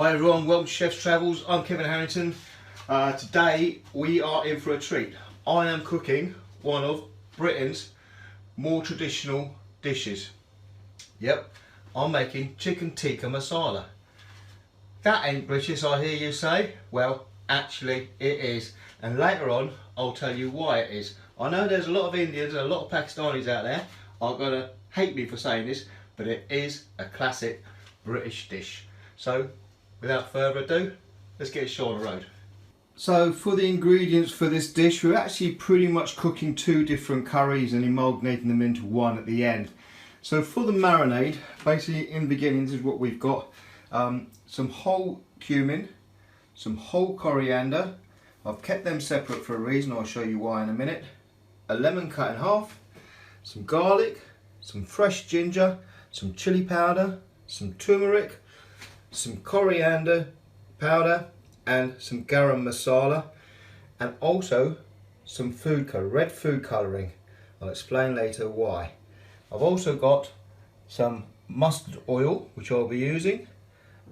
Hi everyone, welcome to Chef's Travels. I'm Kevin Harrington. Today we are in for a treat. I am cooking one of Britain's more traditional dishes. Yep, I'm making Chicken Tikka Masala. That ain't British, I hear you say. Well, actually it is. And later on, I'll tell you why it is. I know there's a lot of Indians and a lot of Pakistanis out there are going to hate me for saying this, but it is a classic British dish. So, without further ado, let's get a show on the road. So for the ingredients for this dish, we're actually pretty much cooking two different curries and amalgamating them into one at the end. So for the marinade, basically in the beginning, this is what we've got. Some whole cumin, some whole coriander. I've kept them separate for a reason, I'll show you why in a minute. A lemon cut in half, some garlic, some fresh ginger, some chili powder, some turmeric, some coriander powder and some garam masala, and also some food colour, red food colouring. I'll explain later why. I've also got some mustard oil which I'll be using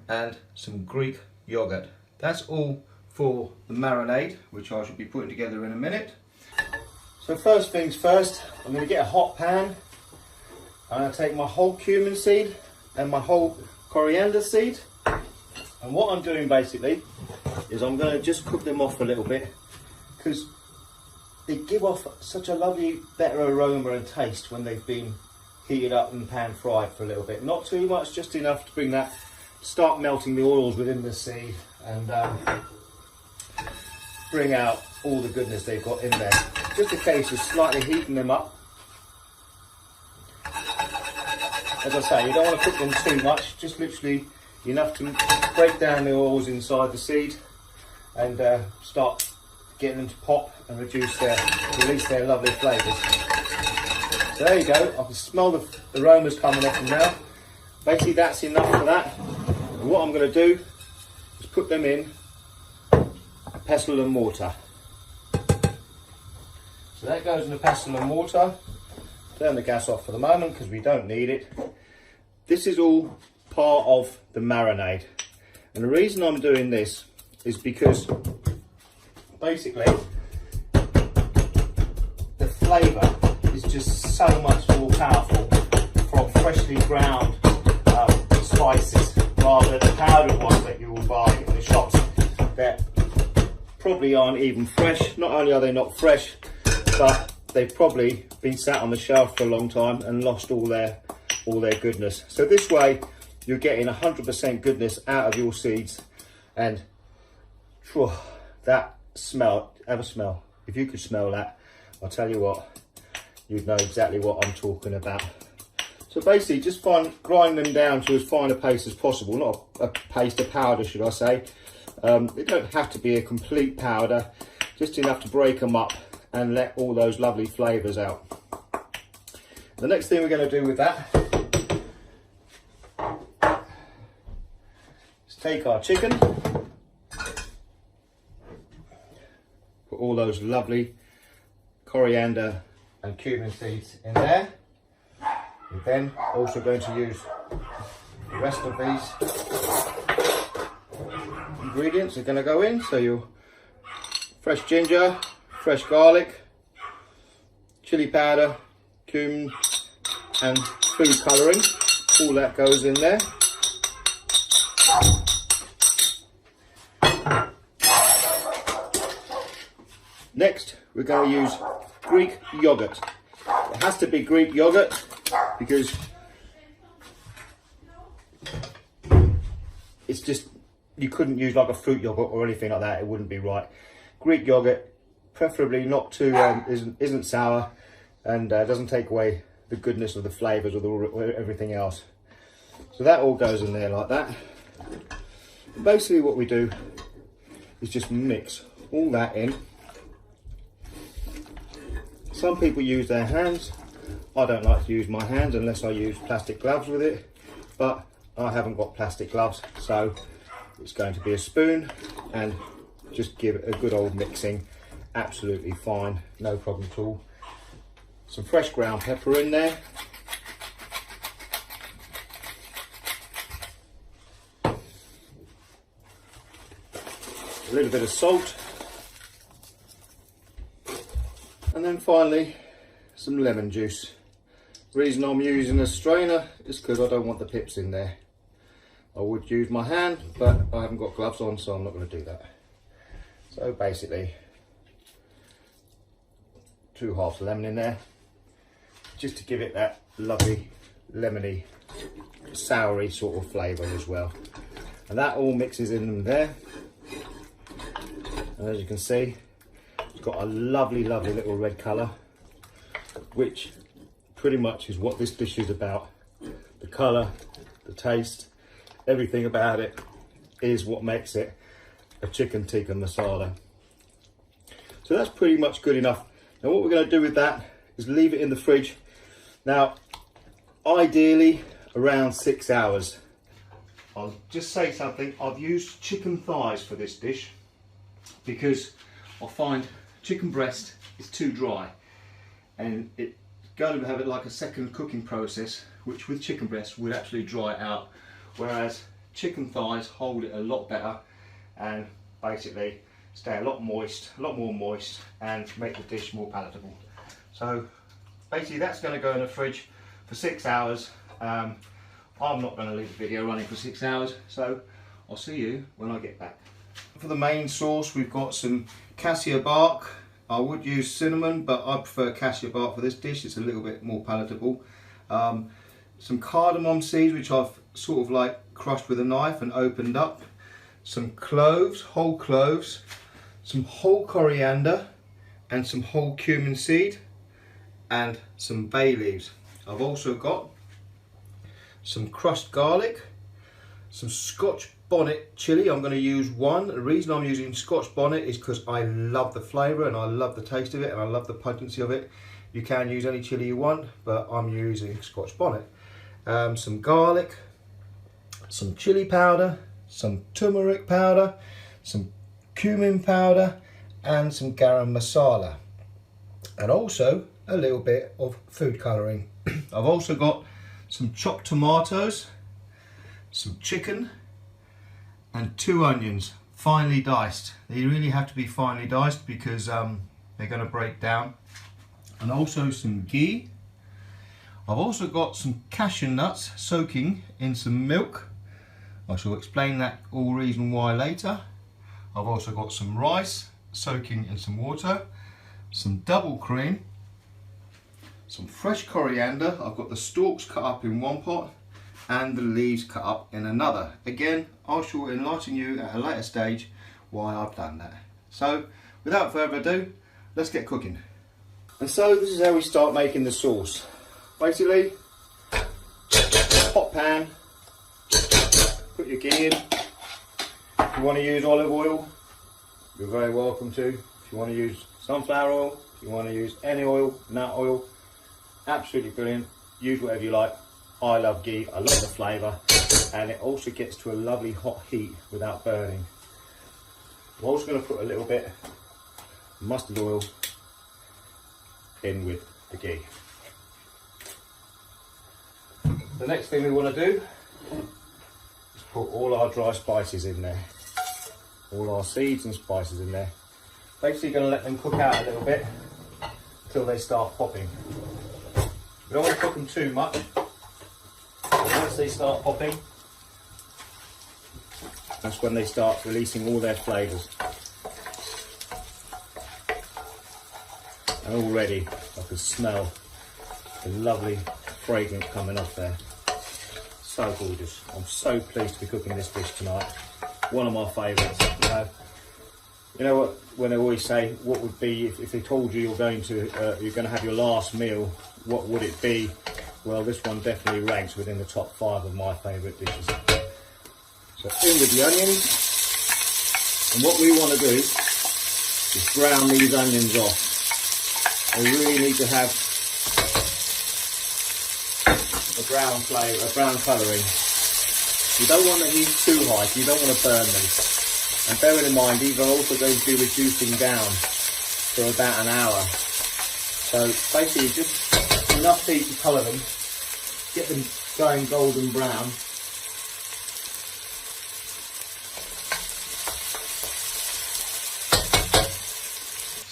and some Greek yogurt. That's all for the marinade, which I shall be putting together in a minute. So first things first, I'm going to get a hot pan. I'm going to take my whole cumin seed and my whole coriander seed. And what I'm doing basically is I'm going to just cook them off a little bit because they give off such a lovely better aroma and taste when they've been heated up and pan fried for a little bit. Not too much, just enough to bring that, start melting the oils within the seed and bring out all the goodness they've got in there. Just a case of slightly heating them up. As I say, you don't want to cook them too much, just literally enough to break down the oils inside the seed and start getting them to pop and release their lovely flavours. So there you go, I can smell the aromas coming off them now. Basically that's enough for that. And what I'm going to do is put them in a pestle and mortar. So that goes in a pestle and mortar. Turn the gas off for the moment because we don't need it. This is all part of the marinade, and the reason I'm doing this is because basically the flavour is just so much more powerful from freshly ground spices rather than the powdered ones that you will buy in the shops that probably aren't even fresh. Not only are they not fresh, but they've probably been sat on the shelf for a long time and lost all their goodness. So this way you're getting 100% goodness out of your seeds, and that smell, if you could smell that, I'll tell you what, you'd know exactly what I'm talking about. So basically just grind them down to as fine a paste as possible, not a paste, a powder should I say. They don't have to be a complete powder, just enough to break them up and let all those lovely flavours out. The next thing we're going to do with that is take our chicken, put all those lovely coriander and cumin seeds in there. We're then also going to use the rest of these ingredients are going to go in. So your fresh ginger, fresh garlic, chili powder, cumin and food colouring, all that goes in there. Next we're going to use Greek yogurt. It has to be Greek yogurt because it's just, you couldn't use like a fruit yogurt or anything like that, it wouldn't be right. Greek yogurt, preferably not too, isn't sour and doesn't take away the goodness of the flavours or everything else. So that all goes in there like that. And basically what we do is just mix all that in. Some people use their hands. I don't like to use my hands unless I use plastic gloves with it, but I haven't got plastic gloves, so it's going to be a spoon and just give it a good old mixing. Absolutely fine, no problem at all. Some fresh ground pepper in there. a little bit of salt, and then finally some lemon juice. The reason I'm using a strainer is because I don't want the pips in there. I would use my hand, but I haven't got gloves on, so I'm not going to do that. So basically 2 halves of lemon in there, just to give it that lovely lemony, soury sort of flavour as well. And that all mixes in there. And as you can see, it's got a lovely, lovely little red colour, which pretty much is what this dish is about. The colour, the taste, everything about it is what makes it a chicken tikka masala. So that's pretty much good enough. Now what we're going to do with that is leave it in the fridge. Now, ideally around 6 hours. I'll just say something. I've used chicken thighs for this dish because I find chicken breast is too dry, and it's going to have it like a second cooking process, which with chicken breast would actually dry it out, whereas chicken thighs hold it a lot better and basically stay a lot more moist and make the dish more palatable. So basically that's going to go in the fridge for 6 hours. I'm not going to leave the video running for 6 hours, so I'll see you when I get back. For the main sauce, we've got some cassia bark. I would use cinnamon, but I prefer cassia bark for this dish. It's a little bit more palatable. Some cardamom seeds, which I've sort of like crushed with a knife and opened up. Some cloves, whole cloves, some whole coriander, and some whole cumin seed, and some bay leaves. I've also got some crushed garlic, some Scotch bonnet chilli. I'm going to use one. The reason I'm using Scotch bonnet is because I love the flavour and I love the taste of it and I love the potency of it. You can use any chilli you want, but I'm using Scotch bonnet. Some garlic, some chilli powder, some turmeric powder, some cumin powder, and some garam masala, and also a little bit of food colouring. I've also got some chopped tomatoes, some chicken, and 2 onions, finely diced. They really have to be finely diced because they're going to break down. And also some ghee. I've also got some cashew nuts soaking in some milk. I shall explain that all reason why later. I've also got some rice soaking in some water, some double cream, some fresh coriander. I've got the stalks cut up in one pot and the leaves cut up in another. Again, I shall enlighten you at a later stage why I've done that. So without further ado, let's get cooking. And so this is how we start making the sauce. Basically, hot pan, put your ghee in. If you want to use olive oil, you're very welcome to. If you want to use sunflower oil, if you want to use any oil, nut oil, absolutely brilliant. Use whatever you like. I love ghee, I love the flavour, and it also gets to a lovely hot heat without burning. I'm also going to put a little bit of mustard oil in with the ghee. The next thing we want to do is put all our dry spices in there. All our seeds and spices in there. Basically going to let them cook out a little bit until they start popping. We don't want to cook them too much. Once they start popping, that's when they start releasing all their flavours. And already I can smell the lovely fragrance coming off there. So gorgeous. I'm so pleased to be cooking this dish tonight. One of my favourites. You know what? When they always say, what would be if they told you you're going to have your last meal? What would it be? Well, this one definitely ranks within the top 5 of my favourite dishes. So in with the onions, and what we want to do is brown these onions off. They really need to have a brown flavour, a brown colouring. You don't want the heat too high, so you don't want to burn them. And bearing in mind, these are also going to be reducing down for about an hour. So basically just enough heat to colour them, get them going golden brown.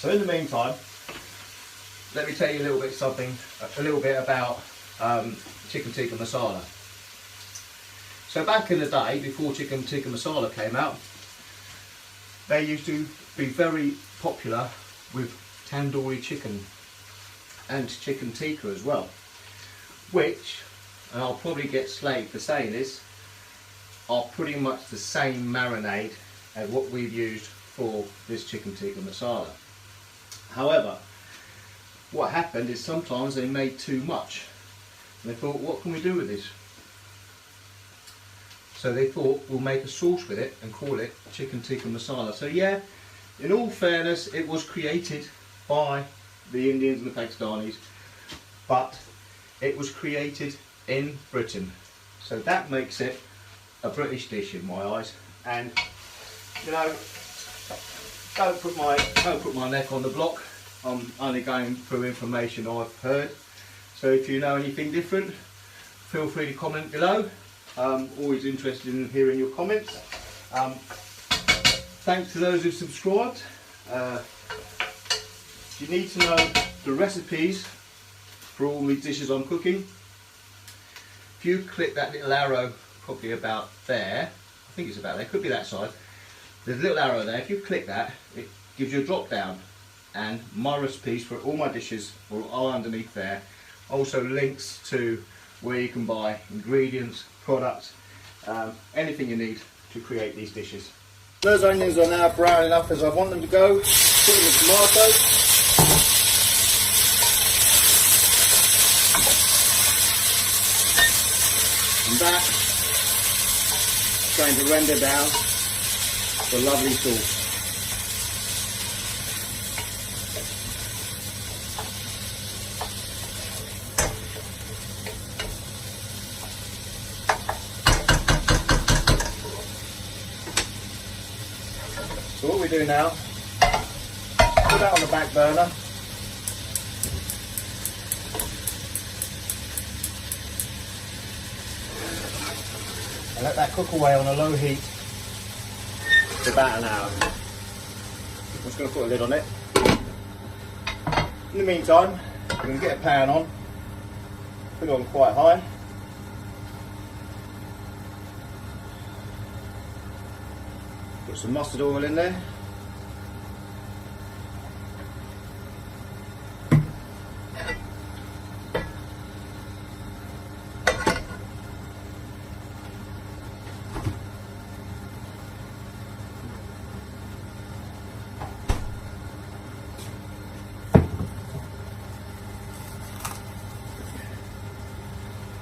So in the meantime, let me tell you a little bit about Chicken Tikka Masala. So back in the day, before Chicken Tikka Masala came out, they used to be very popular with tandoori chicken and chicken tikka as well, which, and I'll probably get slated for saying this, are pretty much the same marinade as what we've used for this Chicken Tikka Masala. However, what happened is sometimes they made too much, and they thought, what can we do with this? So they thought, we'll make a sauce with it and call it Chicken Tikka Masala. So yeah, in all fairness, it was created by the Indians and the Pakistanis, but it was created in Britain. So that makes it a British dish in my eyes. And you know, don't put my neck on the block. I'm only going through information I've heard. So if you know anything different, feel free to comment below. Always interested in hearing your comments. Thanks to those who subscribed. You need to know the recipes for all these dishes I'm cooking. If you click that little arrow, probably about there, I think it's about there, could be that side. There's a little arrow there. If you click that, it gives you a drop down, and my recipes for all my dishes are underneath there. Also links to where you can buy ingredients, products, anything you need to create these dishes. Those onions are now brown enough as I want them to go. Put in the tomatoes. And that's going to render down the lovely sauce. So what we do now, put that on the back burner. And let that cook away on a low heat for about an hour. I'm just going to put a lid on it. In the meantime, I'm going to get a pan on, put it on quite high. Put some mustard oil in there.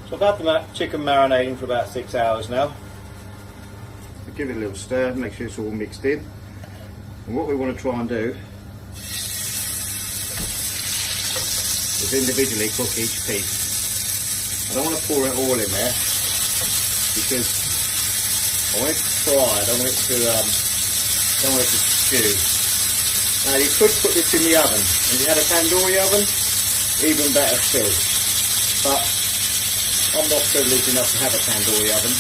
So I've had the chicken marinating for about 6 hours now. Give it a little stir, make sure it's all mixed in. And what we want to try and do is individually cook each piece. I don't want to pour it all in there because I want it to fry. I don't want it to stew. Now you could put this in the oven. If you had a tandoori oven, even better still. But I'm not privileged enough to have a tandoori oven,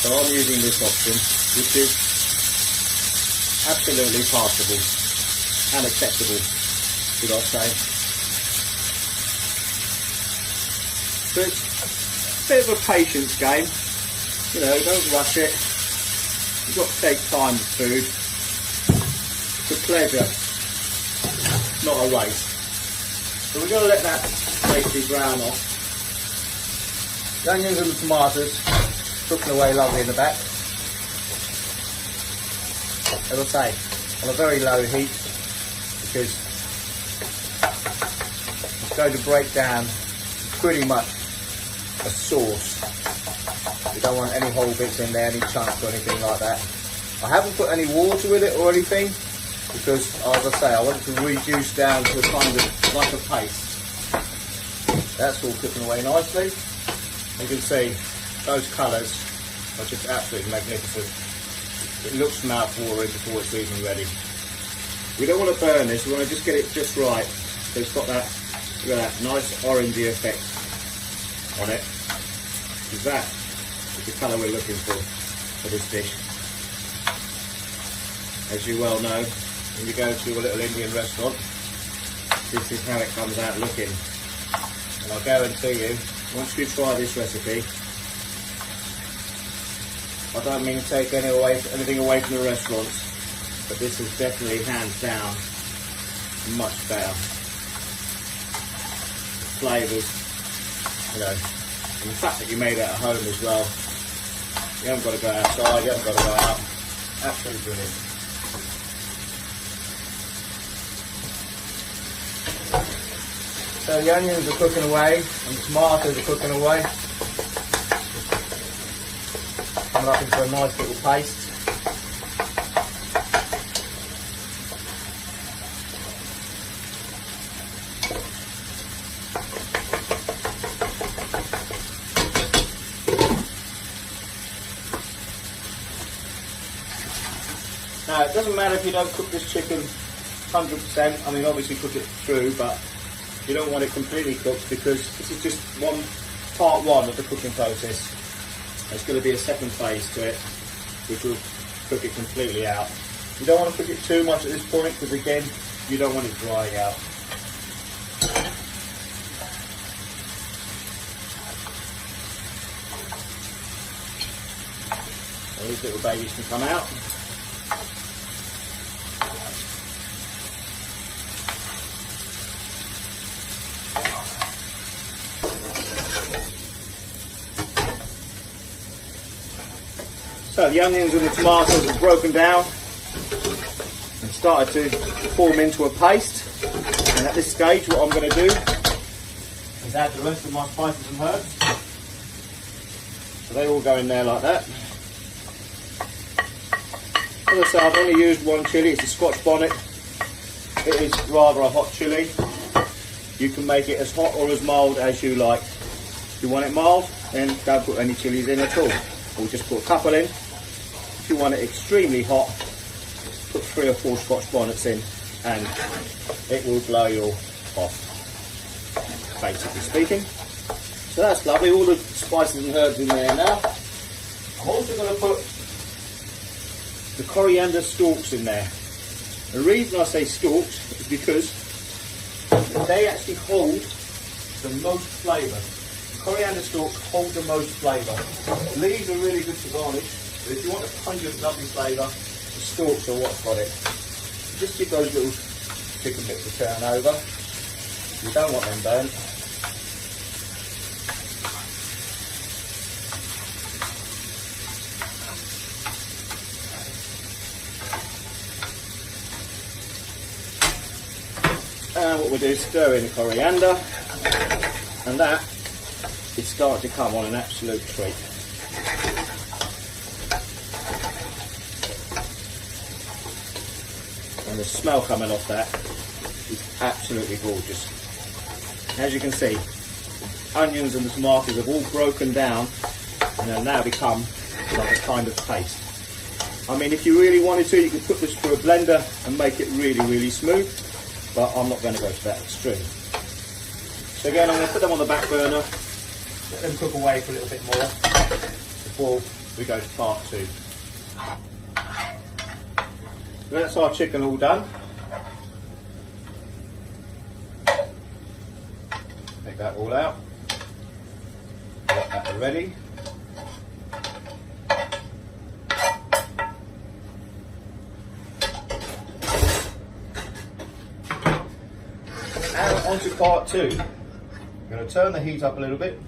so I'm using this option, which is absolutely passable and acceptable, should I say. So it's a bit of a patience game, you know, don't rush it. You've got to take time with food. It's a pleasure, not a race. So we're going to let that basically brown off. The onions and the tomatoes cooking away lovely in the back. As I say, on a very low heat because it's going to break down pretty much a sauce. You don't want any whole bits in there, any chunks or anything like that. I haven't put any water with it or anything because, as I say, I want it to reduce down to a kind of like a paste. That's all cooking away nicely. You can see those colours are just absolutely magnificent. It looks mouth-watering before it's even ready. We don't want to burn this, we want to just get it just right. So it's got that, look at that nice orangey effect on it. Because that is the colour we're looking for this dish. As you well know, when you go to a little Indian restaurant, this is how it comes out looking. And I guarantee you, once you try this recipe, I don't mean to take anything away from the restaurants, but this is definitely hands down much better. Flavours, you know, and the fact that you made it at home as well. You haven't got to go outside, you haven't got to go out. Absolutely brilliant. So the onions are cooking away and the tomatoes are cooking away. Coming up into a nice little paste. Now it doesn't matter if you don't cook this chicken 100%, I mean obviously cook it through, but you don't want it completely cooked because this is just part one of the cooking process. There's going to be a second phase to it, which will cook it completely out. You don't want to cook it too much at this point because again, you don't want it drying out. So these little babies can come out. So the onions and the tomatoes have broken down and started to form into a paste. And at this stage, what I'm going to do is add the rest of my spices and herbs. So they all go in there like that. As I say, I've only used one chilli. It's a Scotch bonnet. It is rather a hot chilli. You can make it as hot or as mild as you like. If you want it mild, then don't put any chillies in at all. Or just put a couple in. If you want it extremely hot, put 3 or 4 Scotch bonnets in and it will blow you off, basically speaking. So that's lovely, all the spices and herbs in there now. I'm also going to put the coriander stalks in there. The reason I say stalks is because they actually hold the most flavour. Coriander stalks hold the most flavour. Leaves are really good to garnish, but if you want a pungent, lovely flavour, the stalks are what's got it. Just give those little chicken bits a turn over. You don't want them burnt. And what we'll do is stir in the coriander, and that is starting to come on an absolute treat. And the smell coming off that is absolutely gorgeous. As you can see, the onions and the tomatoes have all broken down and have now become like a kind of paste. I mean, if you really wanted to, you could put this through a blender and make it really, really smooth, but I'm not going to go to that extreme. So again, I'm going to put them on the back burner, let them cook away for a little bit more before we go to part 2. So that's our chicken all done. Take that all out. Got that ready. And on to part 2. I'm going to turn the heat up a little bit.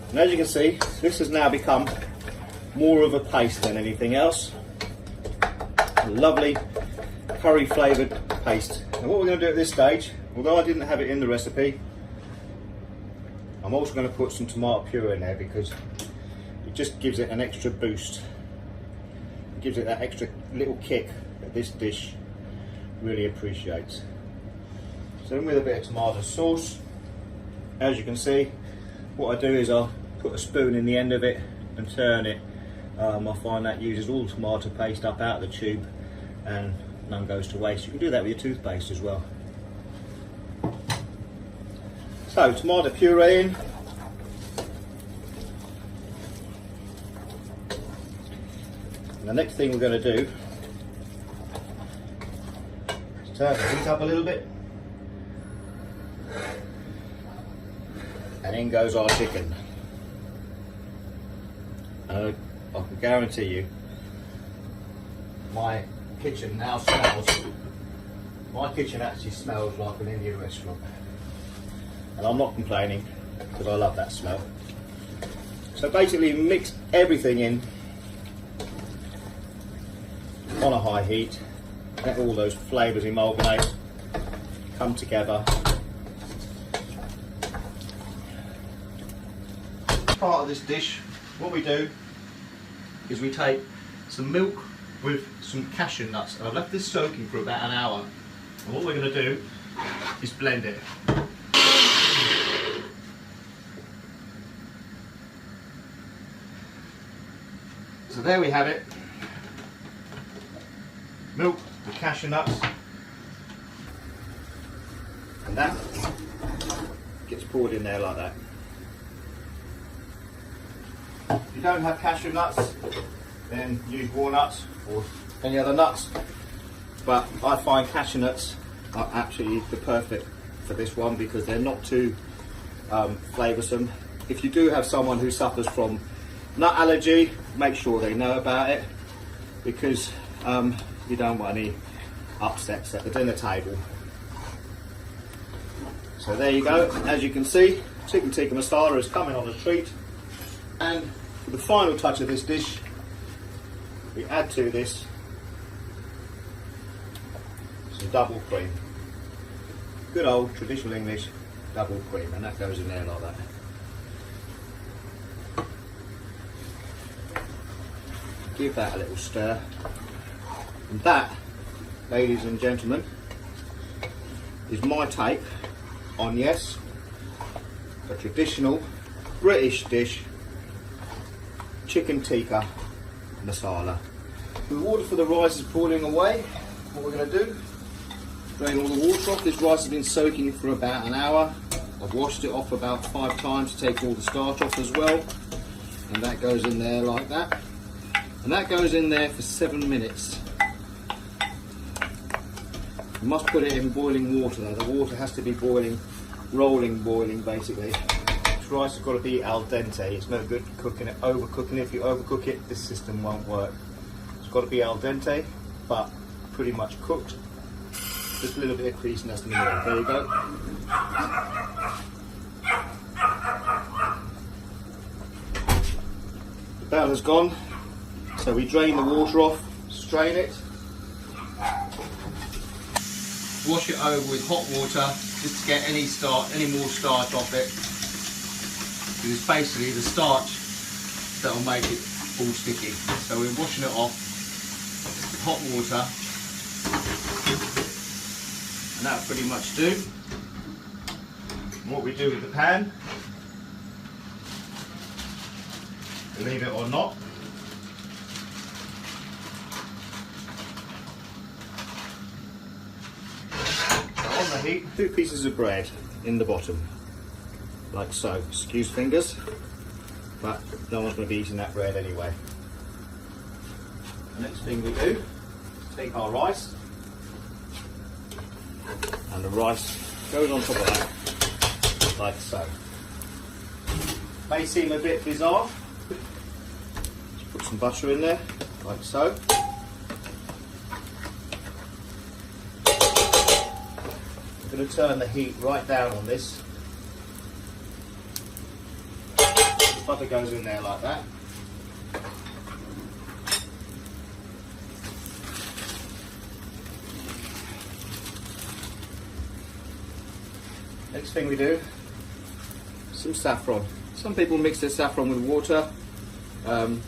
And as you can see, this has now become more of a paste than anything else. A lovely curry flavoured paste. And what we're going to do at this stage, although I didn't have it in the recipe, I'm also going to put some tomato puree in there because it just gives it an extra boost. It gives it that extra little kick that this dish really appreciates. So then with a bit of tomato sauce, as you can see, what I do is I'll put a spoon in the end of it and turn it. I find that uses all the tomato paste up out of the tube and none goes to waste. You can do that with your toothpaste as well. So tomato puree in. And the next thing we're going to do is turn the heat up a little bit. And in goes our chicken. I can guarantee you, my kitchen now smells. My kitchen actually smells like an Indian restaurant. And I'm not complaining, because I love that smell. So basically mix everything in on a high heat, let all those flavours amalgamate, come together. Part of this dish, what we do is we take some milk with some cashew nuts. I've left this soaking for about an hour, and what we're going to do is blend it. So there we have it, milk with cashew nuts, and that gets poured in there like that. If you don't have cashew nuts, then use walnuts or any other nuts, but I find cashew nuts are absolutely the perfect for this one because they're not too flavoursome. If you do have someone who suffers from nut allergy, make sure they know about it, because you don't want any upsets at the dinner table. So there you go. As you can see, Chicken Tikka Masala is coming on a treat. And for the final touch of this dish, we add to this some double cream. Good old traditional English double cream, and that goes in there like that. Give that a little stir, and that, ladies and gentlemen, is my take on, yes, a traditional British dish, Chicken Tikka Masala. The water for the rice is boiling away. What we're going to do, drain all the water off. This rice has been soaking for about an hour. I've washed it off about 5 times to take all the starch off as well, and that goes in there like that. And that goes in there for 7 minutes. You must put it in boiling water though. The water has to be boiling, rolling boiling basically. This rice has got to be al dente. It's no good cooking it, overcooking it. If you overcook it, this system won't work. It's got to be al dente, but pretty much cooked. Just a little bit of creasiness in the middle. There you go. The bell has gone. So we drain the water off, strain it, wash it over with hot water just to get any more starch off it. Because it's basically the starch that will make it all sticky. So we're washing it off with hot water, and that'll pretty much do. And what we do with the pan, believe it or not, on the heat, 2 pieces of bread in the bottom, like so. Excuse fingers, but no one's going to be eating that bread anyway. The next thing we do, take our rice, and the rice goes on top of that, like so. May seem a bit bizarre. Just put some butter in there, like so. I'm going to turn the heat right down on this. The butter goes in there like that. Next thing we do, some saffron. Some people mix their saffron with water. I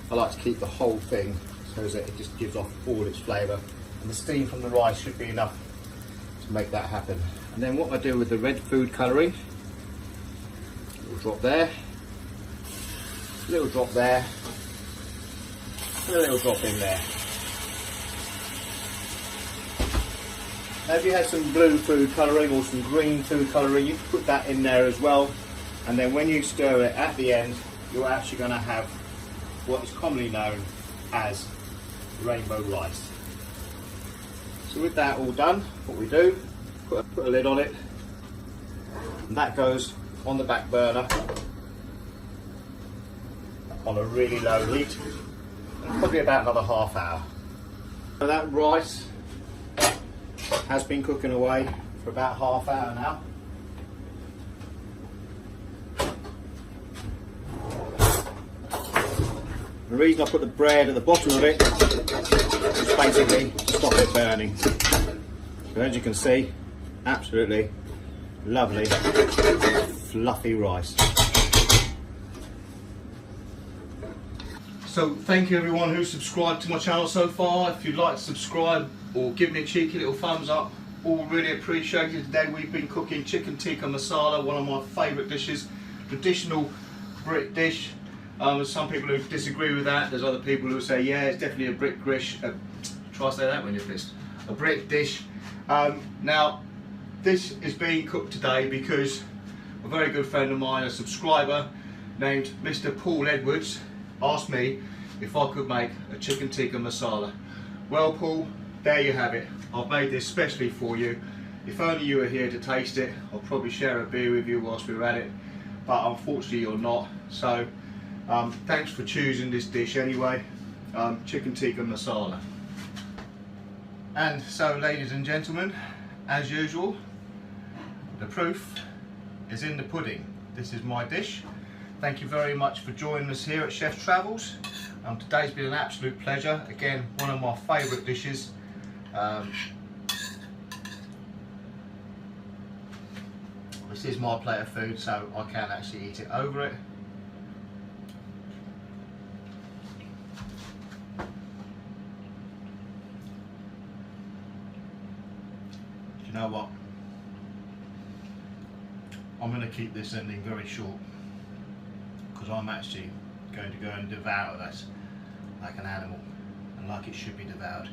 like to keep the whole thing so that it just gives off all its flavour, and the steam from the rice should be enough to make that happen. And then what I do with the red food colouring, a little drop there, a little drop there, and a little drop in there. Now if you had some blue food colouring or some green food colouring, you can put that in there as well, and then when you stir it at the end, you're actually going to have what is commonly known as rainbow rice. So with that all done, what we do, put a lid on it, and that goes on the back burner on a really low heat, probably about another half hour. So that rice has been cooking away for about half hour now. The reason I put the bread at the bottom of it is basically to stop it burning. So as you can see, absolutely lovely fluffy rice. So thank you everyone who's subscribed to my channel so far. If you'd like to subscribe or give me a cheeky little thumbs up, all really appreciated. Today we've been cooking chicken tikka masala, one of my favourite dishes, traditional Brit dish. There's some people who disagree with that. There's other people who say, yeah, it's definitely a Brit dish. Try to say that when you're pissed. A Brit dish. Now, this is being cooked today because a very good friend of mine, a subscriber named Mr. Paul Edwards, asked me if I could make a chicken tikka masala. Well, Paul, there you have it. I've made this specially for you. If only you were here to taste it, I'll probably share a beer with you whilst we're at it. But unfortunately, you're not. So. Thanks for choosing this dish anyway, chicken tikka masala. And so, ladies and gentlemen, as usual, the proof is in the pudding. This is my dish. Thank you very much for joining us here at Chef's Travels. Today's been an absolute pleasure. Again, one of my favourite dishes. This is my plate of food, so I can actually eat it over it. You know what? I'm going to keep this ending very short because I'm actually going to go and devour this like an animal and like it should be devoured,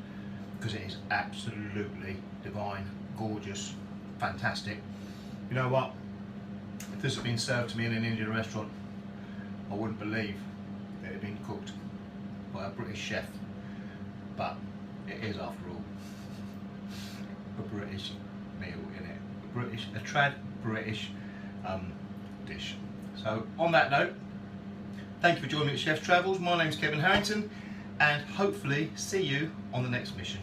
because it is absolutely divine, gorgeous, fantastic. You know what? If this had been served to me in an Indian restaurant, I wouldn't believe that it had been cooked by a British chef, but it is, after all, a British meal in it, a trad British dish. So on that note, thank you for joining me at Chef's Travels. My name's Kevin Harrington, and hopefully see you on the next mission.